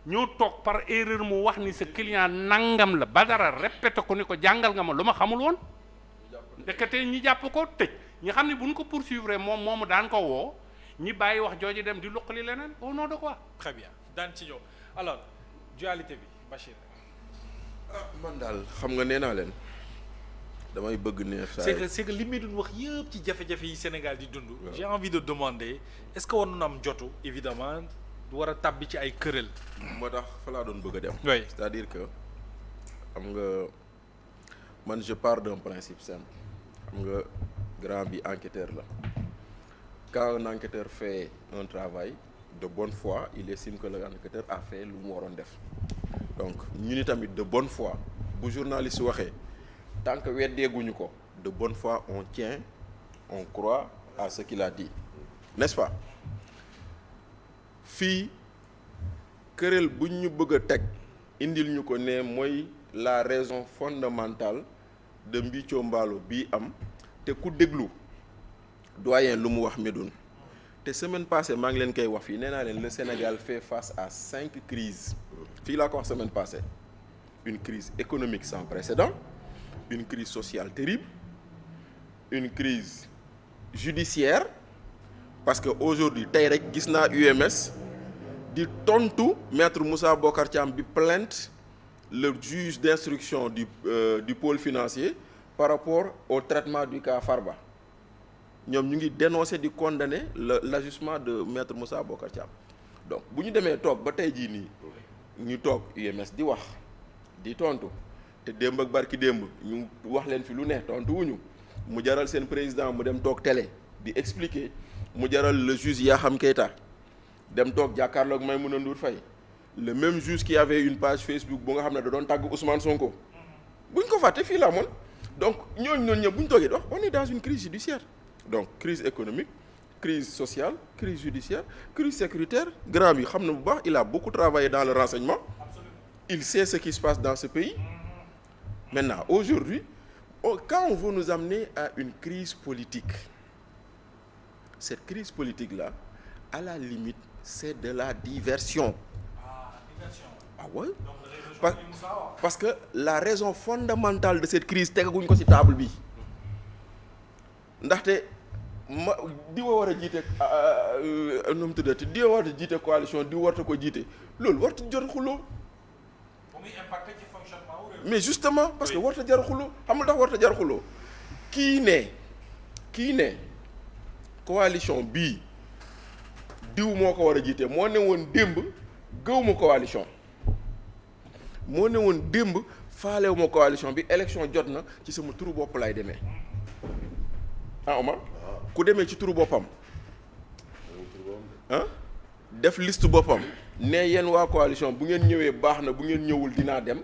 ñoo toog par erreur mu wax ni sa client nangam la Badara répété ko ni ko jàngal nga ma lu ma xamul woon ndekete ñi jàpp ko tëj ñi xam ne bu ñu ko poursuivre moom moomu daan ko woo ñi bàyyi wax jooju dem di luqali leneen au nom de quoi. très bien daan ci ñëw alors dualité bi Bachir. man daal xam nga nee naa leen damay bëgg ne. c'est que li may doon wax yëpp ci jafe-jafe yi Sénégal di dund. j'ai envie de demander est-ce que war na am jotu évidemment du war a tàbbi ci ay këral. moo tax fa laa doon bëgg a dem. oui c'est-à-dire que xam nga man je pars d'un principe simple xam nga grand bi enquêteur la quand un enquêteur fait un travail de bonne foi il estime que l'enquêteur a fait lu mu waroon def donc ñu ni tamit de bonne foi bu journaliste waxee tant que weddeeguñu ko de bonne foi on tient on croit à ce qu'il a dit n'est-ce pas fii këréel buñ ñu bëgg a teg indil ñu ko ne mooy la raison fondamentale de mbiccoo mbaalo bii am te ku déglu doyen lu mu wax Médoune te semaine passée maa ngi leen koy wax fii nee naa leen le Sénégal fait face à 5 crises fii laa ko wax semaine passée une crise économique sans précédent une crise sociale terrible une crise judiciaire parce que aujourd'hui tey rek gis naa UMS di tontu maître Moussa Bocar Thiam bi plainte le juge d'instruction du pôle financier par rapport au traitement du cas Farba ñoom ñu ngi dénoncer di condamner l'ajustement de maître Moussa Bocar Thiam donc bu ñu demee toog ba tey jii nii ñu toog UMS di wax di tontu te démb ak barki démb ñu wax leen fi lu ne tontu wuñu mu jaral seen président mu dem toog télé di expliquer mu jaral le juge Yakham Keita dem toog jàkkaarloog Maïmouna Ndour Faye le même juge qui avait une page Facebook bu nga xam ne da doon tàgg Ousmane Sonko buñ ko fàtte fii la amoon donc ñooñu noonu ñëpp bu ñu toogee di wax on est dans une crise judiciaire donc crise économique crise sociale crise judiciaire crise sécuritaire grand bi xam na bu baax il a beaucoup travaillé dans le renseignement il sait ce qui se passe dans ce pays maintenant aujourd'hui quand on veut nous amener à une crise politique cette crise politique là à la limite c'est de la diversion. Ah ouais parce que la raison fondamentale de cette crise tegaguñ ko ci table bi ndaxte ma di war a jiite nu mu tuddati di war a jiite coalition di warta ko jiite loolu warta jot xuloo mais justement parce que warta jar xuloo xam nga tax warta jar xuloo kii ne coalition bii diw moo ko war a jiite moo ne woon démb gëwuma coalition moo ne woon démb faalewuma coalition bi élection jot na ci sama turu bopp lay demee ah Omar ku demee ci turu boppam ah def liste boppam ne yéen waa coalition bu ngeen ñëwee baax na bu ngeen ñëwul dinaa dem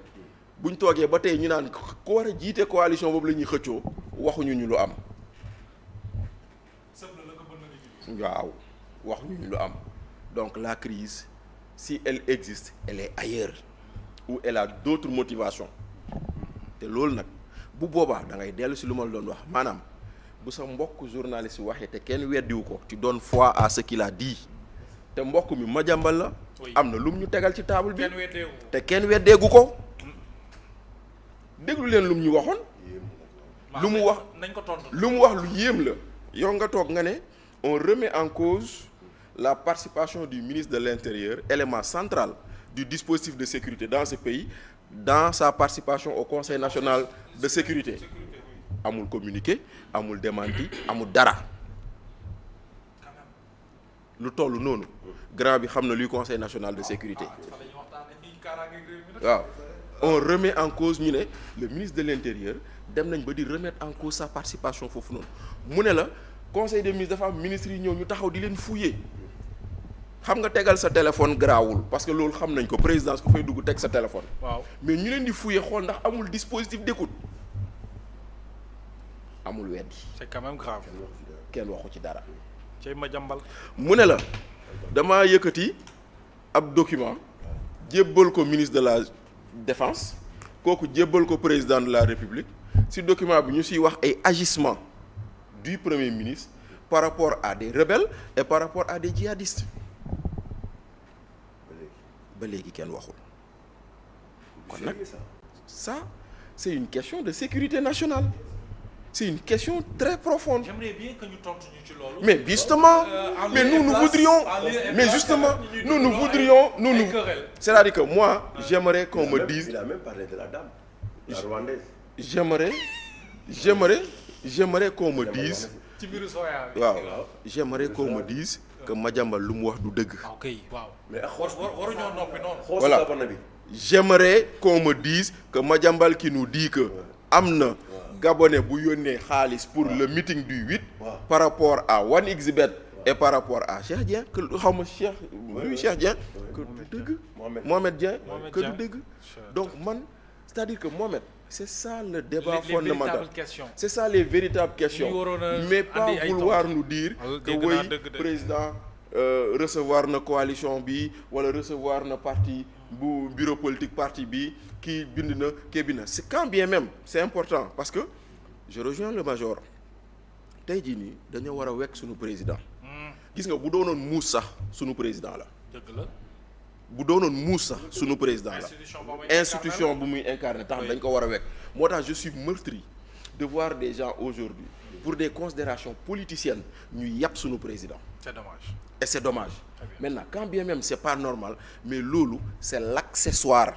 buñ toogee ba tey ñu naan ku war a jiite coalition boobu la ñuy xëccoo waxuñu ñu lu am waaw waxuñu ñu lu am donc la crise si elle existe elle est ailleurs ou elle a d'autres motivations te loolu nag bu boobaa da ngay dellu si lu ma la doon wax maanaam bu sa mbokk journaliste waxee te kenn weddiwu ko tu donnes foi à ce qu'il a dit te mbokk mi ma jàmbal la am na lu mu ñu tegal ci table bi te kenn weddeegu ko déglu leen lu mu ñu waxoon lu mu wax lu mu wax lu yéem la yow nga toog nga ne on remet en cause la participation du ministre de l'Intérieur élément central du dispositif de sécurité dans ce pays dans sa participation au Conseil national de sécurité amul communiqué amul démenti amul dara lu toll noonu grand bi xam na luy Conseil national de sécurité waaw on remet en cause ñu ne le ministre de l'Intérieur dem nañ ba di remettre en cause sa participation foofu noonu mu ne la Conseil des ministres dafa am ministres yi ñëw ñu taxaw di leen fouiller xam nga tegal sa téléphone garaawul parce que loolu xam nañ ko présidence ku fay dugg teg sa téléphone. waaw mais ñu leen di fouiller xool ndax amul dispositif d'écoute amul weddi. c'est quand même grave. kenn waxu ci dara. cey ma jàmbal. mu ne la damaa yëkkati ab document jébbal ko ministre de la défense kooku jébbal ko président de la république ci document bi ñu ciy wax ay agissements du premier ministre par rapport à des rebelles et par rapport à des djihadistes ba léegi kenn waxul kon nag ça c'est une question de sécurité nationale c'est une question très profonde. J'aimerais bien que ñu tontu ñu ci loolu. Mais justement, mais nous voudrions, mais justement, nous voudrions, c'est-à-dire que moi, j'aimerais qu'on me dise. Il a même parlé de la dame, la rwandaise. J'aimerais qu'on me dise. ci biir Soya bi. waaw j'aimerais qu'on me dise que Madiambal lu mu wax du dëgg. ok waaw. mais waruñoo noppi noonu. Voilà. J'aimerais qu'on me dise que Madiambal qui nous dit que am na Gabonais bu yónnee xaalis pour le meeting du 8 par rapport à 1xBet et par rapport à Cheikh Dieng que xaw ma Cheikh Dieng que du dëgg Mohamed Dieng que du dëgg donc man c'est-à-dire que Mohamed c'est ça le débat fondamental c'est ça les véritables questions mais pas vouloir nous dire que oui président recevoir na coalition bi wala recevoir na parti bu bureau politique parti bi kii bind na kii bind na c'est quand bien même c'est important parce que je rejoins le major tey jii nii dañoo war a wekk suñu président gis nga bu doonoon muus sax suñu président la dëgg la bu doonoon muus sax suñu président la institution bu muy incarné tax dañ ko war a wekk moo tax je suis meurtri de voir des gens aujourd'hui pour des considérations politiciennes ñuy yàpp suñu président c'est dommage et c'est dommage maintenant quand bien même c'est pas normal mais loolu c'est l'accessoire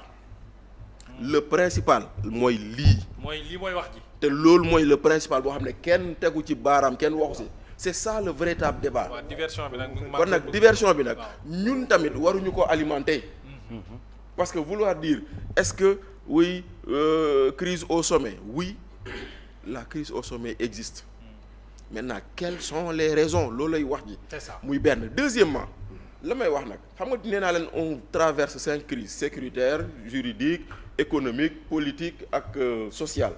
le principal mooy lii mooy wax ji te loolu mooy le principal boo xam ne kenn tegu ci baaraam kenn waxu si c'est ça le véritable débat diversion bi nag kon nag diversion bi nag ñun tamit waruñu ko alimenter parce que vouloir dire est-ce que oui crise au sommet oui la crise au sommet existe maintenant quelles sont les raisons loolu lay wax ji muy benn deuxièmement la may wax nag xam nga nee naa leen on traverse 5 crises sécuritaire juridique économique politique ak sociale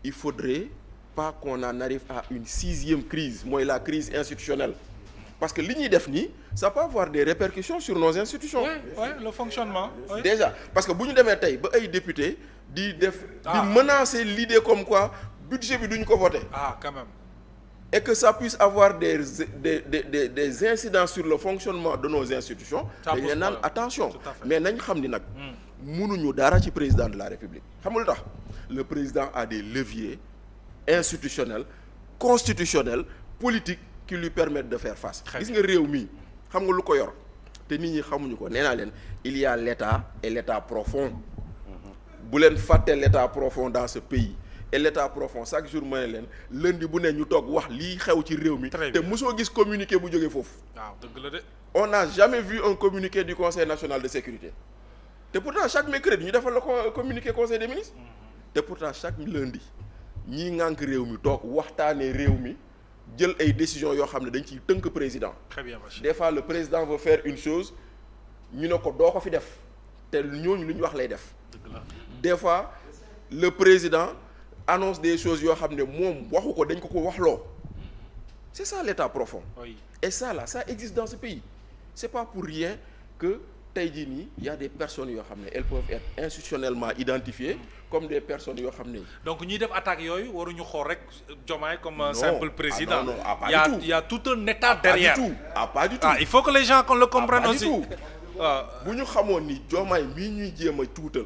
il faudrait pas qu'on en arrive à une 6e crise mooy la crise institutionnelle parce que li ñuy def nii ça peut avoir des répercussions sur nos institutions le fonctionnement déjà parce que bu ñu demee tey ba ay députés di menacer l'idée comme quoi budget bi duñu ko voter quand même et que ça puisse avoir des incidences sur le fonctionnement de nos institutions dañ leen naan attention mais nañ xam ni nag mënuñu dara ci président de la République xam nga lu tax le président a des leviers institutionnels constitutionnels politiques qui lui permettent de faire face gis nga réew mi xam nga lu ko yor te nit ñi xamuñu ko nee naa leen il y a l'État et l'État profond bu leen fàtte l'État profond dans ce pays et l'État profond chaque jour ma ne leen lundi bu ne ñu toog wax lii xew ci réew mi te mosoo gis communiqué bu jógee foofu waaw dëgg la de on n'a jamais vu un communiqué du Conseil national de sécurité te pourtant chaque mercredi ñu defal la communiqué Conseil des ministres te pourtant chaque lundi ñii ŋànk réew mi toog waxtaanee réew mi jël ay décisions yoo xam ne dañ ciy tënk président très bien des fois le président veut faire une chose ñu ne ko doo ko fi def te ñooñu lu ñu wax lay def des fois le président annonce des choses yoo xam ne moom waxu ko dañ ko waxloo c'est ça l'état profond et ça là ça existe dans ce pays c'est pas pour rien que tey jii nii y a des personnes yoo xam ne elles peuvent être institutionnellement identifiées comme des personnes yoo xam ne donc ñuy def attaque yooyu waruñu xool rek Diomaye comme un simple président il y a tout un état derrière pas du tout il faut que les gens le comprennent aussi waaw bu ñu xamoon ni Diomaye mii ñuy jéem a tuutal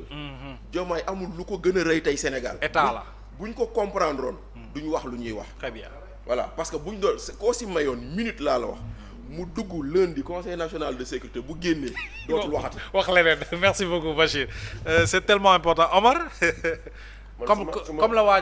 Diomaye amul lu ko gën a rëy tey Sénégal état la bu ñu ko comprendre oon duñu wax lu ñuy wax très bien voilà parce que bu ñu doon koo si mayoon minute laa la wax mu dugg lundi conseil national de sécurité bu génnee dootul waxati wax leneen merci beaucoup Bachir c'est tellement important Omar comme la waaj